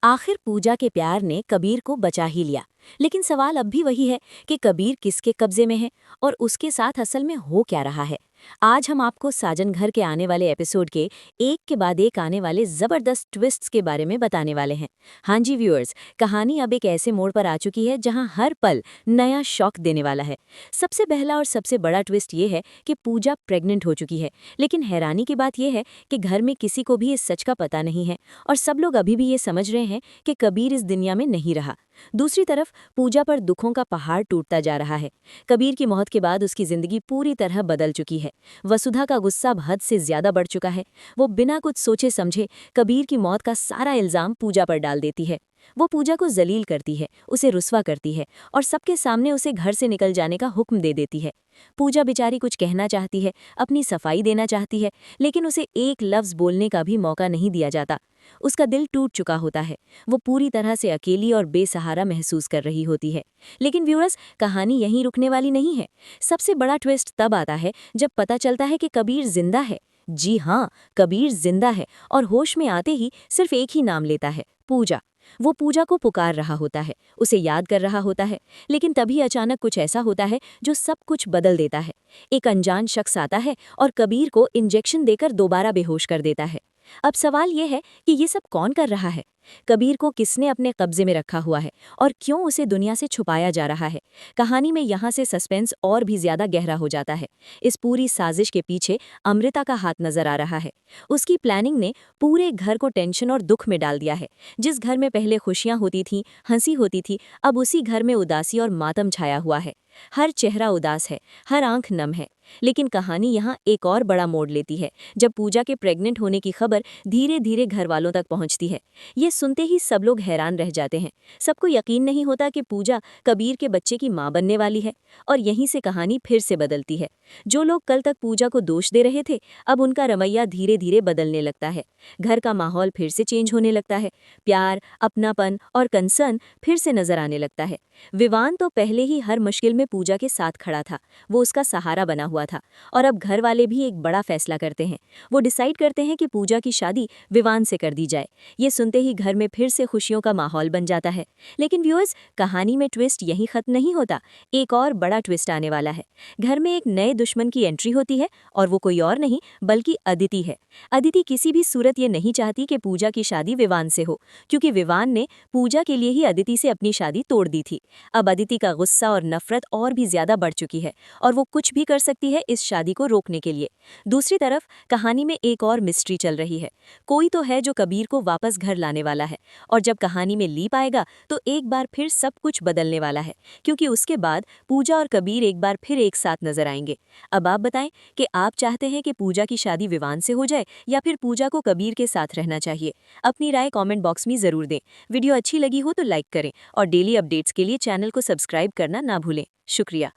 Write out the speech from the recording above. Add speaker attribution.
Speaker 1: आखिर पूजा के प्यार ने कबीर को बचा ही लिया। लेकिन सवाल अब भी वही है कि कबीर किसके कब्जे में है और उसके साथ असल में हो क्या रहा है। आज हम आपको साजन घर के आने वाले एपिसोड के एक के बाद एक आने वाले जबरदस्त ट्विस्ट्स के बारे में बताने वाले हैं। हाँ जी व्यूअर्स, कहानी अब एक ऐसे मोड़ पर आ चुकी है जहां हर पल नया शॉक देने वाला है। सबसे पहला और सबसे बड़ा ट्विस्ट ये है कि पूजा प्रेग्नेंट हो चुकी है। लेकिन हैरानी की बात यह है कि घर में किसी को भी इस सच का पता नहीं है और सब लोग अभी भी ये समझ रहे हैं कि कबीर इस दुनिया में नहीं रहा। दूसरी तरफ पूजा पर दुखों का पहाड़ टूटता जा रहा है। कबीर की मौत के बाद उसकी जिंदगी पूरी तरह बदल चुकी है। वसुधा का गुस्सा अब हद से ज्यादा बढ़ चुका है। वो बिना कुछ सोचे समझे कबीर की मौत का सारा इल्जाम पूजा पर डाल देती है। वो पूजा को जलील करती है, उसे रुस्वा करती है और सबके सामने उसे घर से निकल जाने का हुक्म दे देती है। पूजा बेचारी कुछ कहना चाहती है, अपनी सफाई देना चाहती है, लेकिन उसे एक लफ्ज बोलने का भी मौका नहीं दिया जाता। उसका दिल टूट चुका होता है। वो पूरी तरह से अकेली और बेसहारा महसूस कर रही होती है। लेकिन व्यूअर्स, कहानी यहीं रुकने वाली नहीं है। सबसे बड़ा ट्विस्ट तब आता है जब पता चलता है कि कबीर जिंदा है। जी हाँ, कबीर जिंदा है और होश में आते ही सिर्फ एक ही नाम लेता है, पूजा। वो पूजा को पुकार रहा होता है, उसे याद कर रहा होता है। लेकिन तभी अचानक कुछ ऐसा होता है जो सब कुछ बदल देता है। एक अनजान शख्स आता है और कबीर को इंजेक्शन देकर दोबारा बेहोश कर देता है। अब सवाल यह है कि ये सब कौन कर रहा है? कबीर को किसने अपने कब्जे में रखा हुआ है और क्यों उसे दुनिया से छुपाया जा रहा है? कहानी में यहाँ से सस्पेंस और भी ज्यादा गहरा हो जाता है। इस पूरी साजिश के पीछे अमृता का हाथ नजर आ रहा है। उसकी प्लानिंग ने पूरे घर को टेंशन और दुख में डाल दिया है। जिस घर में पहले खुशियां होती थीं, हंसी होती थी, अब उसी घर में उदासी और मातम छाया हुआ है। हर चेहरा उदास है, हर आंख नम है। लेकिन कहानी यहाँ एक और बड़ा मोड़ लेती है जब पूजा के प्रेग्नेंट होने की खबर धीरे धीरे घर वालों तक पहुंचती है। ये सुनते ही सब लोग हैरान रह जाते हैं। सबको यकीन नहीं होता कि पूजा कबीर के बच्चे की मां बनने वाली है। और यहीं से कहानी फिर से बदलती है। जो लोग कल तक पूजा को दोष दे रहे थे, अब उनका रवैया धीरे धीरे बदलने लगता है। घर का माहौल फिर से चेंज होने लगता है। प्यार, अपनापन और कंसर्न फिर से नजर आने लगता है। विवान तो पहले ही हर मुश्किल में पूजा के साथ खड़ा था। वो उसका सहारा बना हुआ था। और अब घर वाले भी एक बड़ा फैसला करते हैं। वो डिसाइड करते हैं कि पूजा की शादी विवान से कर दी जाए। ये सुनते ही घर में फिर से खुशियों का माहौल बन जाता है। लेकिन व्यूअर्स, कहानी में ट्विस्ट यहीं खत्म नहीं होता। एक और बड़ा ट्विस्ट आने वाला है। घर में एक नए दुश्मन की एंट्री होती है और वो कोई और नहीं बल्कि अदिति है। अदिति किसी भी सूरत ये नहीं चाहती कि पूजा की शादी विवान से हो, क्योंकि विवान ने पूजा के लिए ही अदिति से अपनी शादी तोड़ दी थी। अब अदिति का गुस्सा और नफरत और भी ज्यादा बढ़ चुकी है और वो कुछ भी कर सकती है इस शादी को रोकने के लिए। दूसरी तरफ कहानी में एक और मिस्ट्री चल रही है। कोई तो है जो कबीर को वापस घर लाने वाला है। और जब कहानी में लीप आएगा तो एक बार फिर सब कुछ बदलने वाला है, क्योंकि उसके बाद पूजा और कबीर एक बार फिर एक साथ नजर आएंगे। अब आप बताएं कि आप चाहते हैं कि पूजा की शादी विवान से हो जाए या फिर पूजा को कबीर के साथ रहना चाहिए? अपनी राय कमेंट बॉक्स में जरूर दें। वीडियो अच्छी लगी हो तो लाइक करें और डेली अपडेट्स के लिए चैनल को सब्सक्राइब करना ना भूलें। शुक्रिया।